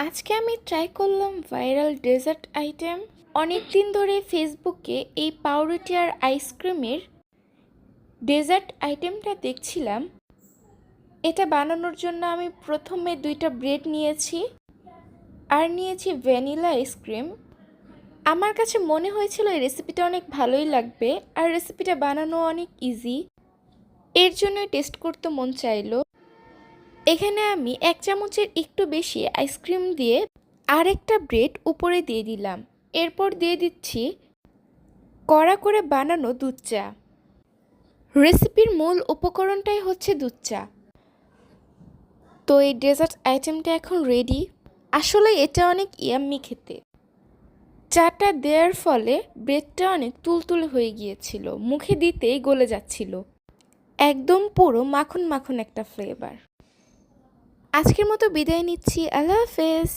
আজকে আমি ট্রাই করলাম ভাইরাল ডেজার্ট আইটেম। অনেক দিন ধরে ফেসবুকে এই পাউরুটি আর আইসক্রিমের ডেজার্ট আইটেমটা দেখছিলাম। এটা বানানোর জন্য আমি প্রথমে 2টা ব্রেড নিয়েছি আর নিয়েছি ভ্যানিলা আইসক্রিম। আমার কাছে মনে হয়েছিল এই রেসিপিটা অনেক ভালোই লাগবে আর রেসিপিটা বানানো অনেক ইজি, এর জন্যই টেস্ট করতে মন চাইলো। এখানে আমি 1 চামচের একটু বেশি আইসক্রিম দিয়ে আরেকটা ব্রেড উপরে দিয়ে দিলাম। এরপর দিয়ে দিচ্ছি কড়া করে বানানো দুধ চা। রেসিপির মূল উপকরণটাই হচ্ছে দুধ চা। তো এই ডেজার্ট আইটেমটা এখন রেডি। আসলে এটা অনেক ইয়াম্মি খেতে। চাটা দেওয়ার ফলে ব্রেডটা অনেক তুলতুলে হয়ে গিয়েছিল, মুখে দিতেই গলে যাচ্ছিল। একদম পুরো মাখন মাখন একটা ফ্লেভার। আজকের মতো বিদায় নিচ্ছি। আল্লাহ হাফেজ।